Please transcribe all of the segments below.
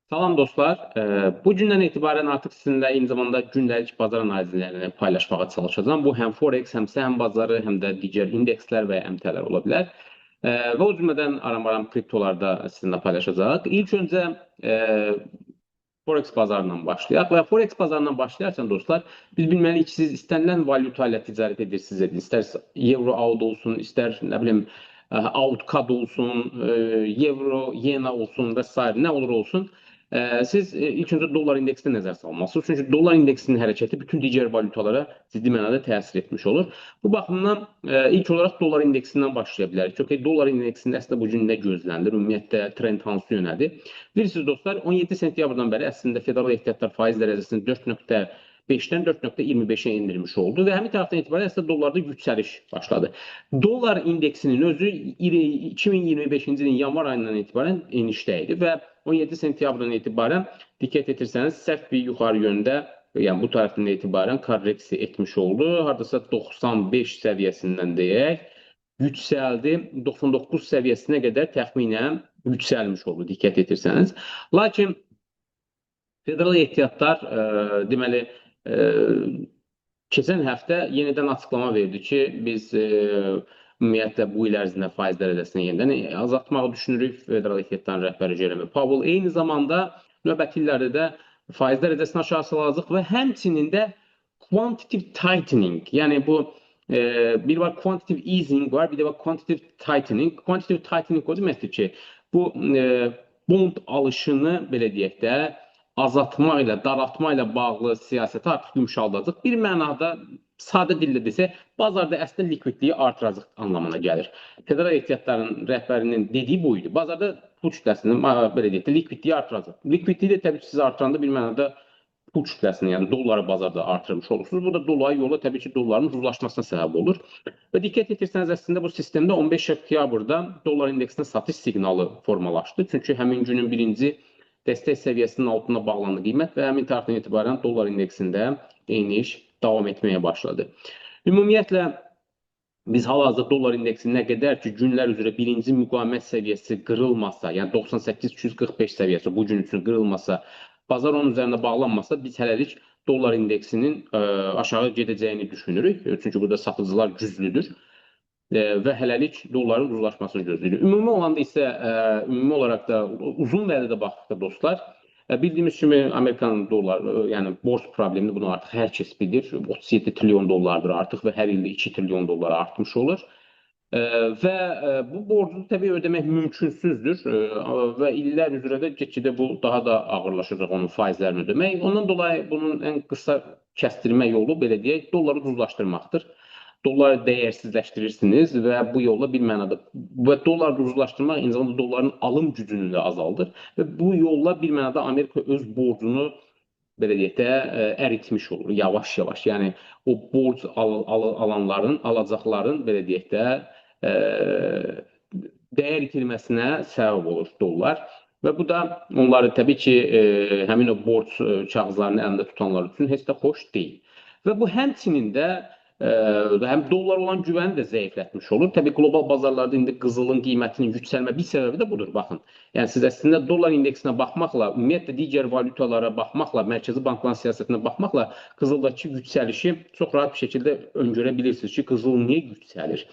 Salam dostlar. Bu gündən etibarən artıq sizinlə eyni zamanda gündəlik bazar analizlərini paylaşmağa çalışacağım. Bu həm Forex, həm bazarı, həm də digər indekslər və ya əmtələr ola bilər. Və o cümlədən aram-aram kriptolarda sizinlə paylaşacağıq. İlk öncə e, Forex bazarından başlayaq və Forex bazarından başlayarkən dostlar, biz bilməliyik ki, siz istənilən valyuta ilə ticarət edirsiniz, istər euro AUD olsun, istər nə bilim AUD CAD olsun, euro, yena olsun və s. nə olur olsun. Siz ilk öncə dolar indeksinə nəzər salmalısınız. Çünki dolar indeksinin hərəkəti bütün digər valyutalara ciddi mənada təsir etmiş olur. Bu baxımdan ilk olaraq dolar indeksindən başlaya bilərik. Çünki dolar indeksində əslində bu gün nə gözlənilir? Ümumiyyətlə trend hansı yönədir? Bilirsiniz dostlar, 17 sentyabrdan bəri əslində federal ehtiyatlar faiz dərəcəsini 4,5-dən 4,25-ə endirmiş oldu və həmin tərəfdən etibarən əslində dollarda yüksəliş başladı. Dolar indeksinin özü 2025-ci ilin yanvar ayından etibarən enişdə idi və 17 sentyabrdan etibarən diqqət etirsəniz sərt bir yuxarı yöndə, yəni bu tərəfdən etibarən korreksiya etmiş oldu. Hardasa 95 səviyyəsindən deyək, yüksəldi, 99 səviyyəsinə qədər təxminən yüksəlmiş oldu, diqqət etirsəniz. Lakin federal ehtiyatlar deməli keçən həftə yenidən açıqlama verdi ki, biz ümumiyyətlə bu il ərzində faiz dərəcəsini yenidən azaltmağı düşünürük. Federal ehtiyatların rəhbəri Jeremy Powell eyni zamanda növbəti illərdə də faiz dərəcəsini aşağı salacaq və həmçinin də quantitative tightening, yəni bu bir var quantitative easing var, bir də var quantitative tightening. Quantitative tightening o deməkdir ki, bu bond alışını belə deyək də azaltma ilə, daraltma ilə bağlı siyasəti artıq yumşaldacaq. Bir mənada sadə dillə desək, bazarda əslində likvidliyi artıracaq anlamına gəlir. Federal ehtiyatların rəhbərinin dediyi bu idi. Bazarda pul kütləsinin belə deyək də likvidliyi artıracaq. Likvidliyi də təbii ki, siz artıranda bir mənada pul kütləsini, yəni dolları bazarda artırmış olursunuz. Bu da dolayı yolla təbii ki, dolların ucuzlaşmasına səbəb olur. Və diqqət etirsəniz, əslində bu sistemdə 15 oktyabrda dollar indeksinin satış siqnalı formalaşdı. Çünki həmin günün birinci dəstək səviyyəsinin altına bağlandı qiymət və həmin tarixdən etibarən dollar indeksində eniş davam etməyə başladı. Ümumiyyətlə, biz hal-hazırda dollar indeksi nə qədər ki, günlər üzrə birinci müqavimət səviyyəsi qırılmasa, yəni 98-245 səviyyəsi bu gün üçün qırılmasa, bazar onun üzərində bağlanmasa, biz hələlik dollar indeksinin aşağı gedəcəyini düşünürük. Çünki burada satıcılar güclüdür və hələlik dolların ucuzlaşmasını gözləyirik. Ümumi olanda isə, ümumi olaraq da uzun vədədə baxdıqda dostlar, bildiyimiz kimi Amerikan dolları, yəni borc problemini bunu artıq hər kəs bilir. 37 trilyon dollardır artıq və hər ildə 2 trilyon dollar artmış olur. Və bu borcu təbii ödəmək mümkünsüzdür və illər üzrə də get-gedə bu daha da ağırlaşacaq onun faizlərini ödəmək. Ondan dolayı bunun ən qısa kəstirmə yolu, belə deyək, dolları ucuzlaşdırmaqdır. Dolları dəyərsizləşdirirsiniz və bu yolla bir mənada və dolları ucuzlaşdırmaq eyni zamanda dolların alım gücünü də azaldır və bu yolla bir mənada Amerika öz borcunu belə deyək də əritmiş olur yavaş-yavaş. Yəni o borc alanların, alacaqların belə deyək də dəyər itirməsinə səbəb olur dollar. Və bu da onları təbii ki, həmin o borc kağızlarını əlində tutanlar üçün heç də xoş deyil. Və bu həmçinin də həm dollar olan güvəni də zəiflətmiş olur. Təbii qlobal bazarlarda indi qızılın qiymətinin yüksəlmə bir səbəbi də budur, baxın. Yəni siz əslində dollar indeksinə baxmaqla, ümumiyyətlə digər valyutalara baxmaqla, mərkəzi bankların siyasətinə baxmaqla qızıldakı yüksəlişi çox rahat bir şəkildə öngörə bilirsiniz ki, qızıl niyə yüksəlir?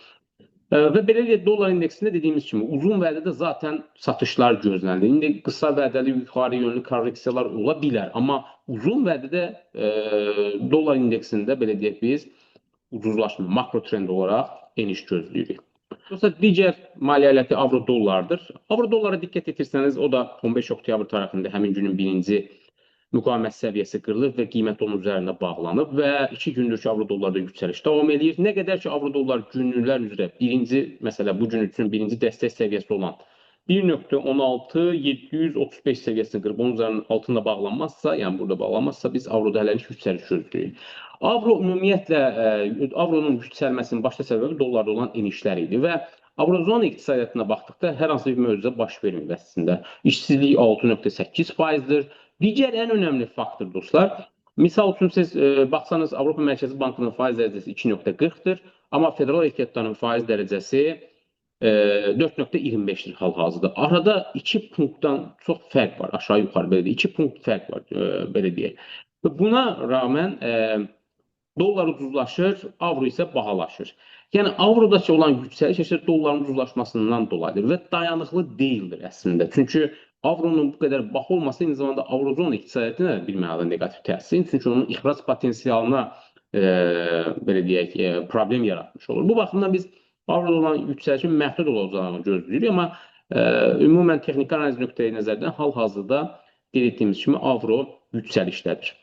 Və beləliklə dollar indeksində dediyimiz kimi uzun vədədə zaten satışlar gözlənilir. İndi qısa vədəli yuxarı yönlü korreksiyalar ola bilər, amma uzun vədədə dollar indeksində belə deyək biz ucuzlaşma, makro trend olaraq eniş gözləyirik. Yoxsa digər maliyyə aləti avro dollardır. Avro dollara diqqət etirsəniz, o da 15 oktyabr tarixində həmin günün birinci müqavimət səviyyəsi qırılır və qiymət onun üzərində bağlanıb və 2 gündür ki, avro dollarda yüksəliş davam edir. Nə qədər ki, avro dollar günlüklər üzrə birinci, məsələ bu gün üçün birinci dəstək səviyyəsi olan 1,16735 səviyyəsini qırıb onun üzərinin altında bağlanmazsa, yəni burada bağlanmazsa, biz avroda hələlik yüksəliş gözləyirik. Avro ümumiyyətlə, avronun yüksəlməsinin başqa səbəbi dollarda olan enişlər idi və Avrozon iqtisadiyyatına baxdıqda hər hansı bir mövzuda baş vermir əslində. İşsizlik 6,8%-dir. Digər ən önəmli faktor dostlar, misal üçün siz baxsanız Avropa Mərkəzi Bankının faiz dərəcəsi 2,40-dır, amma federal ehtiyatların faiz dərəcəsi 4,25-dir hal-hazırda. Arada 2 punktdan çox fərq var, aşağı-yuxarı belə deyək. 2 punkt fərq var, belə deyək. Buna rağmen dollar ucuzlaşır, avro isə bahalaşır. Yəni avrodakı olan yüksəliş isə dolların ucuzlaşmasından dolayıdır və dayanıqlı deyildir əslində. Çünki avronun bu qədər baha olması eyni zamanda avrozon iqtisadiyyatına bir mənada neqativ təsir, çünki onun ixrac potensialına belə deyək, problem yaratmış olur. Bu baxımdan biz avroda olan yüksəlişin məhdud olacağını gözləyirik, amma ümumən texniki analiz nöqteyi nəzərdən hal-hazırda qeyd etdiyimiz kimi avro yüksəlişdədir.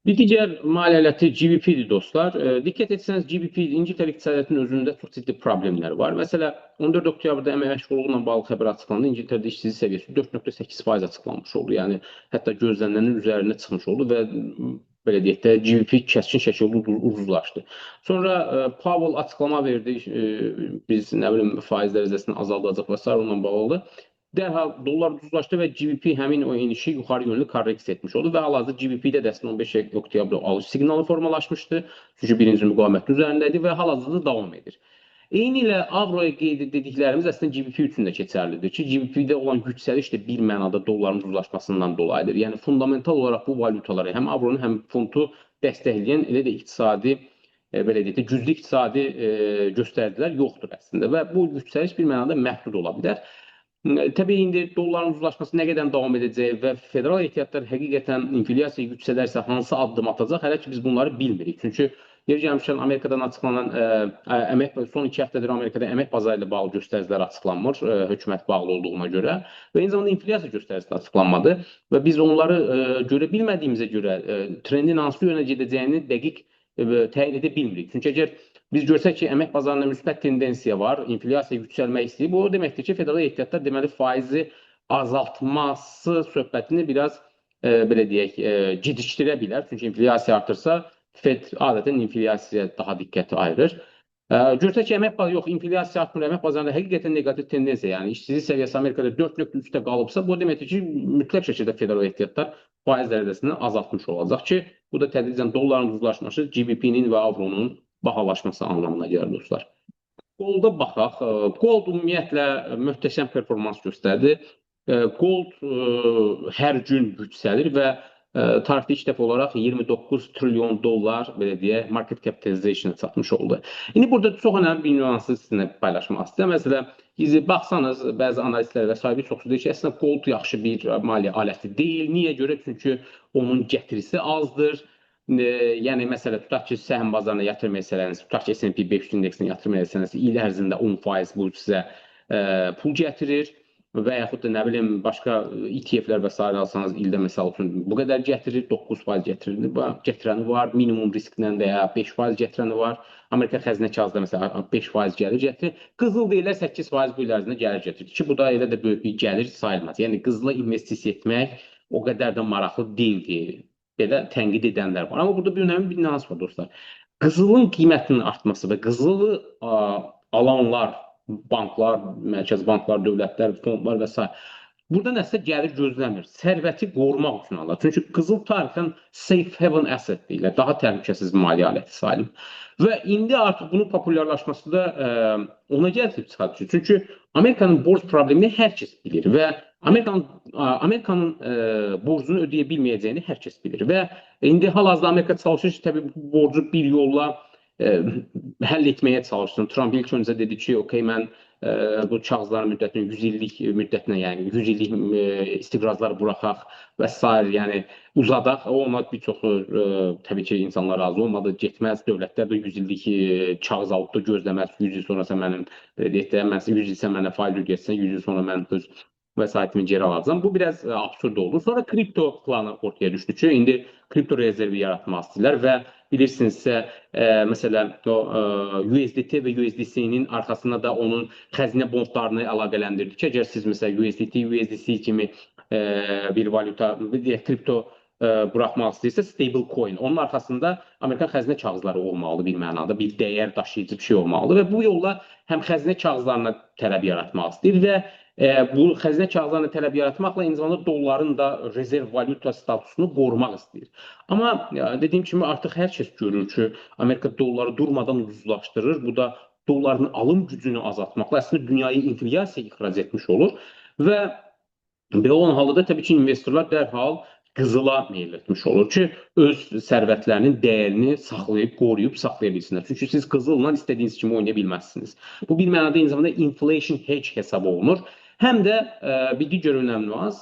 Bir digər maliyyə aləti GBP-dir dostlar. Diqqət etsəniz GBP İngiltərə iqtisadiyyatının özündə çox ciddi problemlər var. Məsələn, 14 oktyabrda əmək məşğulluğu ilə bağlı xəbər açıqlandı. İngiltərədə işsizlik səviyyəsi 4,8% açıqlanmış oldu. Yəni hətta gözlənilənlərin üzərinə çıxmış oldu və belə deyək də GBP kəskin şəkildə ucuzlaşdı. Sonra Powell açıqlama verdi. Biz nə bilim faiz dərəcəsini azaldacaq və s. onunla bağlı. Dərhal dollar ucuzlaşdı və GBP həmin o enişi yuxarı yönlü korreksiya etmiş oldu və hal-hazırda GBP-də də 15 oktyabr alış siqnalı formalaşmışdı. Çünki birinci müqavimətin üzərində idi və hal-hazırda davam edir. Eyni ilə avroya qeyd dediklərimiz əslində GBP üçün də keçərlidir ki, GBP-də olan yüksəliş də bir mənada dolların ucuzlaşmasından dolayıdır. Yəni fundamental olaraq bu valyutaları həm avronu, həm funtu dəstəkləyən elə də iqtisadi belə deyək də güclü iqtisadi göstəricilər yoxdur əslində və bu yüksəliş bir mənada məhdud ola bilər. Təbii indi dolların ucuzlaşması nə qədər davam edəcək və federal ehtiyatlar həqiqətən inflyasiya yüksələrsə hansı addım atacaq, hələ ki biz bunları bilmirik. Çünki yer gəlmişkən Amerikadan açıqlanan son 2 həftədir Amerikada əmək bazarı ilə bağlı göstəricilər açıqlanmır, hökumət bağlı olduğuna görə və eyni zamanda inflyasiya göstəricisi açıqlanmadı və biz onları görə bilmədiyimizə görə trendin hansı yönə gedəcəyini dəqiq təyin edə bilmirik. Çünki əgər biz görsək ki, əmək bazarında müsbət tendensiya var, inflyasiya yüksəlmək istəyir. Bu o deməkdir ki, federal ehtiyatlar deməli faizi azaltması söhbətini biraz belə deyək, gecikdirə bilər. Çünki inflyasiya artırsa, Fed adətən inflyasiyaya daha diqqəti ayırır. Görsək ki, inflyasiya artmır, əmək bazarında həqiqətən neqativ tendensiya, yəni işsizlik səviyyəsi Amerikada 4,3-də qalıbsa, bu deməkdir ki, mütləq şəkildə federal ehtiyatlar faiz dərəcəsini azaltmış olacaq ki, bu da tədricən dolların ucuzlaşması GBP-nin və avronun bahalaşması anlamına gəlir dostlar. Golda baxaq. Gold ümumiyyətlə möhtəşəm performans göstərdi. Gold hər gün yüksəlir və tarixdə ilk dəfə olaraq 29 trilyon dollar belə deyək, market capitalization-a çatmış oldu. İndi burada çox önəmli bir nüansı sizinlə paylaşmaq istəyirəm. Məsələn, baxsanız bəzi analistlər və sahibi çoxsu deyir ki, əslində gold yaxşı bir maliyyə aləti deyil. Niyə görə? Çünki onun gətirisi azdır. Yəni məsələ tutaq ki, səhm bazarına yatırım etsəniz, tutaq ki, S&P 500 indeksinə yatırım etsəniz, il ərzində 10% bu sizə pul gətirir və yaxud da nə bilim başqa ETF-lər və s. alsanız ildə məsəl üçün bu qədər gətirir, 9% gətirəni var, minimum risklə də ya 5% gətirəni var. Amerika xəzinə kağızda məsələn 5% gəlir gətirir. Qızıl deyirlər 8% bu il ərzində gəlir gətirir ki, bu da elə də böyük bir gəlir sayılmaz. Yəni qızıla investisiya etmək o qədər də maraqlı deyil. Belə tənqid edənlər var. Amma burada bir önəmli bir nüans var dostlar. Qızılın qiymətinin artması və qızılı alanlar, banklar, mərkəzi banklar, dövlətlər, fondlar və s. burada nəsə gəlir gözləmir. Sərvəti qorumaq üçün alır. Çünki qızıl tarixən safe haven asset deyirlər. Daha təhlükəsiz maliyyə aləti sayılır. Və indi artıq bunun populyarlaşması da ona gətirib çıxardır. Çünki Amerikanın borc problemini hər kəs bilir və Amerikanın borcunu ödəyə bilməyəcəyini hər kəs bilir və indi hal-hazırda Amerika çalışır ki, təbii bu borcu bir yolla həll etməyə çalışsın. Trump ilk öncə dedi ki, okey, mən bu kağızların müddətini 100 illik müddətinə, yəni 100 illik istiqrazlar buraxaq və s. yəni uzadaq. Ona bir çoxu təbii ki, insanlar razı olmadı, getməz. Dövlətlər də 100 illik kağız alıb da gözləməz. 100 il sonrasa mənim deyək də, mən 100 il sən mənə faiz ödəyəcəksən, 100 il sonra mən öz vəsaitimi geri alacağam. Bu biraz absurd oldu. Sonra kripto planı ortaya düşdü ki, indi kripto rezervi yaratmaq istəyirlər və bilirsinizsə, məsələn, USDT və USDC-nin arxasına da onun xəzinə bondlarını əlaqələndirdi ki, əgər siz məsələn USDT, USDC kimi bir valyuta, kripto buraxmaq istəyirsə, stable coin. Onun arxasında Amerikan xəzinə kağızları olmalıdır bir mənada, bir dəyər daşıyıcı bir şey olmalıdır və bu yolla həm xəzinə kağızlarına tələb yaratmaq istəyir və bu xəzinə kağızlarına tələb yaratmaqla eyni zamanda dolların da rezerv valyuta statusunu qorumaq istəyir. Amma dediyim kimi artıq hər kəs görür ki, Amerika dolları durmadan ucuzlaşdırır. Bu da dollarının alım gücünü azaltmaqla əslində dünyayı inflyasiyaya ixrac etmiş olur və belə olan halda da təbii ki, investorlar dərhal qızıla meyl etmiş olur ki, öz sərvətlərinin dəyərini saxlayıb, qoruyub saxlaya bilsinlər. Çünki siz qızılla istədiyiniz kimi oynaya bilməzsiniz. Bu bir mənada eyni zamanda inflation hedge hesab olunur. Həm də bir digər önəmli nüans,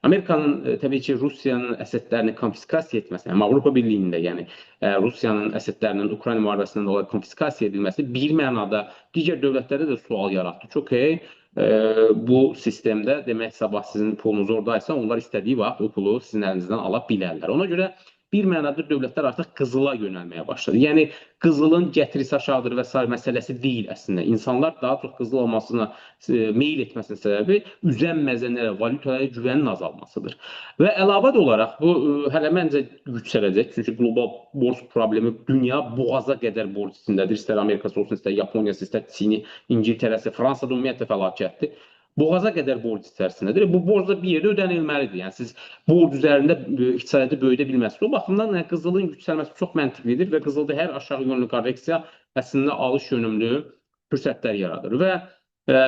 Amerikanın təbii ki, Rusiyanın əsədlərini konfiskasiya etməsi, həm Avropa Birliyində, yəni Rusiyanın əsədlərinin Ukrayna müharibəsindən dolayı konfiskasiya edilməsi bir mənada digər dövlətlərdə də sual yaratdı. Çox bu sistemdə demək sabah sizin pulunuz oradaysa, onlar istədiyi vaxt o pulu sizin əlinizdən ala bilərlər. Ona görə bir mənada dövlətlər artıq qızıla yönəlməyə başladı. Yəni qızılın gətirisi aşağıdır və sair məsələsi deyil əslində. İnsanlar daha çox qızıl olmasına meyl etməsinin səbəbi üzən məzənlərə, valyutalara güvənin azalmasıdır. Və əlavə olaraq bu hələ məncə yüksələcək. Çünki qlobal borc problemi dünya boğaza qədər borc içindədir. İstər Amerikası olsun, istər Yaponiyası, istər Çini, İngiltərəsi, Fransada ümumiyyətlə fəlakətdir. Boğaza qədər borc içərisindədir. Bu borc da bir yerdə ödənilməlidir. Yəni siz borc üzərində iqtisadiyyatı böyüdə bilməzsiniz. O baxımdan qızılın yüksəlməsi çox məntiqlidir və qızılda hər aşağı yönlü korreksiya əslində alış yönümlü fürsətlər yaradır. Və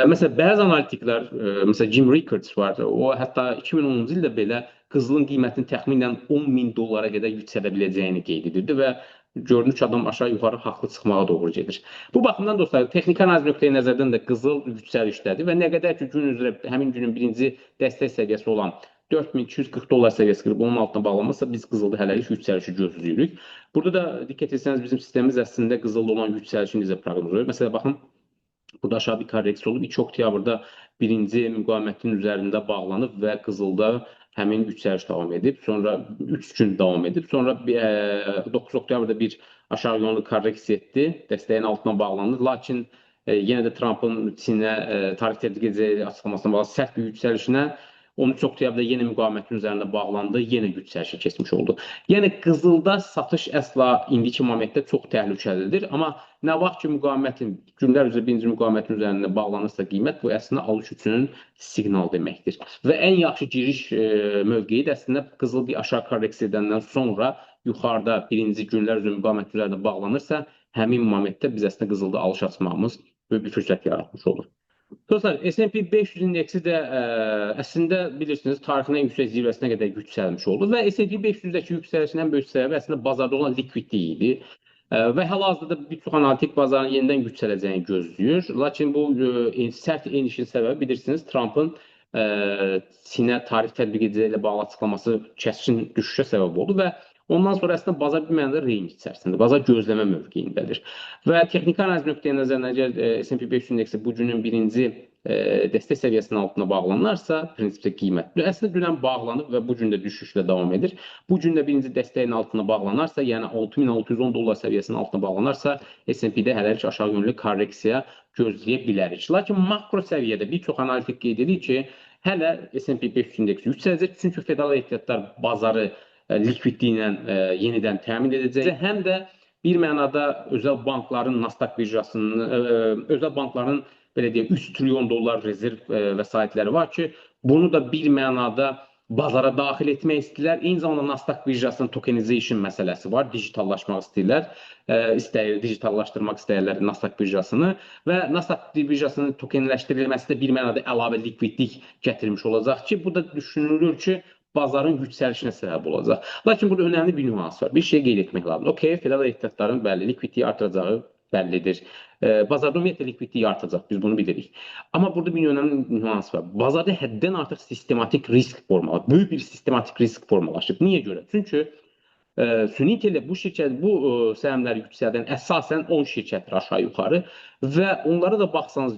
məsələn bəzi analitiklər, məsələn Jim Rickards var, o hətta 2010-cu ildə belə qızılın qiymətinin təxminən 10 min dollara qədər yüksələ biləcəyini qeyd edirdi və görünür ki, adam aşağı-yuxarı haqlı çıxmağa doğru gedir. Bu baxımdan dostlar, texniki analiz nöqteyi nəzərdən də qızıl yüksəlişdədir və nə qədər ki, gün üzrə həmin günün birinci dəstək səviyyəsi olan 4240 dollar səviyyəsi qırıb onun altına bağlanmazsa biz qızılda hələlik yüksəlişi gözləyirik. Burada da diqqət etsəniz bizim sistemimiz əslində qızılda olan yüksəlişin necə proqnoz edir. Məsələn, baxın, burada aşağı bir korreksiya olub. 2 oktyabrda birinci müqavimətin üzərində bağlanıb və qızılda həmin yüksəliş davam edib. Sonra 3 gün davam edib. Sonra 9 oktyabrda bir aşağı yönlü korreksiya etdi. Dəstəyin altına bağlandı. Lakin yenə də Trumpın Çinə tarif tətbiq edəcəyi açıqlamasına bağlı sərt bir yüksəlişinə 13 oktyabrda yenə müqavimətin üzərində bağlandı, yenə yüksəlişə keçmiş oldu. Yəni qızılda satış əsla indiki momentdə çox təhlükəlidir, amma nə vaxt ki müqavimətin günlər üzrə birinci müqavimətin üzərində bağlanırsa qiymət, bu əslində alış üçün siqnal deməkdir. Və ən yaxşı giriş mövqeyi də əslində qızıl bir aşağı korreksiya edəndən sonra yuxarıda birinci günlər üzrə müqavimət üzərində bağlanırsa, həmin momentdə biz əslində qızılda alış açmağımız böyük bir fürsət yaratmış olur. Dostlar, S&P 500 indeksi də əslində bilirsiniz tarixin ən yüksək zirvəsinə qədər yüksəlmiş oldu və S&P 500-dəki yüksəlişin ən böyük səbəbi əslində bazarda olan likvidlik idi. Və hal-hazırda bir çox analitik bazarın yenidən yüksələcəyini gözləyir. Lakin bu sərt enişin səbəbi bilirsiniz Trumpın Çinə tarif tətbiq edəcəyi ilə bağlı açıqlaması kəskin düşüşə səbəb oldu və ondan sonra əslində bazar bir mənada range içərisindədir. Bazar gözləmə mövqeyindədir. Və texniki analiz nöqteyi nəzərindən əgər S&P 500 indeksi bu günün birinci dəstək səviyyəsinin altına bağlanarsa, prinsipdə qiymət əslində dünən bağlanıb və bu gün də düşüşlə davam edir. Bu gün də birinci dəstəyin altına bağlanarsa, yəni 6610 dollar səviyyəsinin altına bağlanarsa, S&P-də hələlik aşağı yönlü korreksiya gözləyə bilərik. Lakin makro səviyyədə bir çox analitik qeyd edir ki, hələ S&P 500 indeksi yüksələcək, çünki federal ehtiyatlar bazarı likvidliklə yenidən təmin edəcək. Həm də bir mənada özəl bankların Nasdaq birjasının, özəl bankların belə deyək 3 trilyon dollar rezerv vəsaitləri var ki, bunu da bir mənada bazara daxil etmək istəyirlər. Eyni zamanda Nasdaq birjasının tokenization məsələsi var. Digitallaşmaq istəyirlər. Digitallaşdırmaq istəyirlər Nasdaq birjasını və Nasdaq birjasının tokenləşdirilməsi də bir mənada əlavə likvidlik gətirmiş olacaq ki, bu da düşünülür ki, bazarın yüksəlişinə səbəb olacaq. Lakin burada önəmli bir nüans var. Bir şey qeyd etmək lazımdır. Okey, federal ehtiyatların bəli, likvidliyi artıracağı bəllidir. Bazarda ümumiyyətlə likvidliyi artacaq, biz bunu bilirik. Amma burada bir önəmli nüans var. Bazarda həddən artıq sistematik risk formalaşıb, böyük bir sistematik risk formalaşıb. Niyə görə? Çünki süni intellekt bu səhmləri yüksəldən əsasən 10 şirkətdir aşağı yuxarı və onlara da baxsanız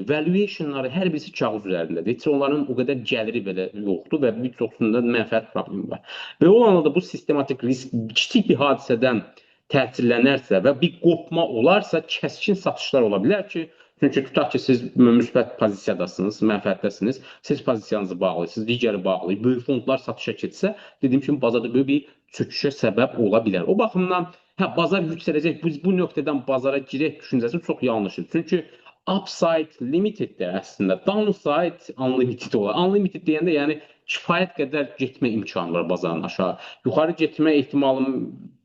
valuationları hər birisi kağız üzərindədir. Heç onların o qədər gəliri belə yoxdur və bir çoxsunda mənfəət problemi var. Və o anlamda bu sistematik risk kiçik bir hadisədən təsirlənərsə və bir qopma olarsa kəskin satışlar ola bilər ki, çünki tutaq ki, siz müsbət pozisiyadasınız, mənfəətdəsiniz, siz pozisiyanızı bağlayırsınız, digəri bağlayır, böyük fondlar satışa keçsə, dediyim kimi bazarda böyük bir çöküşə səbəb ola bilər. O baxımdan, bazar yüksələcək, biz bu nöqtədən bazara girək düşüncəsi çox yanlışdır. Çünki upside limiteddir əslində, downside unlimited olar. Unlimited deyəndə, yəni kifayət qədər getmə imkanı var bazarın aşağı. Yuxarı getmə ehtimalı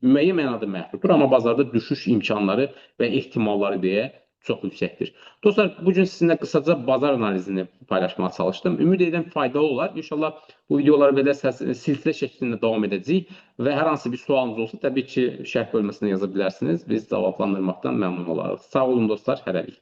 müəyyən mənada məhduddur, amma bazarda düşüş imkanları və ehtimalları deyə çox yüksəkdir. Dostlar, bu gün sizinlə qısaca bazar analizini paylaşmağa çalışdım. Ümid edirəm faydalı olar. İnşallah bu videoları belə silsilə şəklində davam edəcəyik və hər hansı bir sualınız olsa, təbii ki, şərh bölməsinə yaza bilərsiniz. Biz cavablandırmaqdan məmnun olarıq. Sağ olun dostlar, hələlik.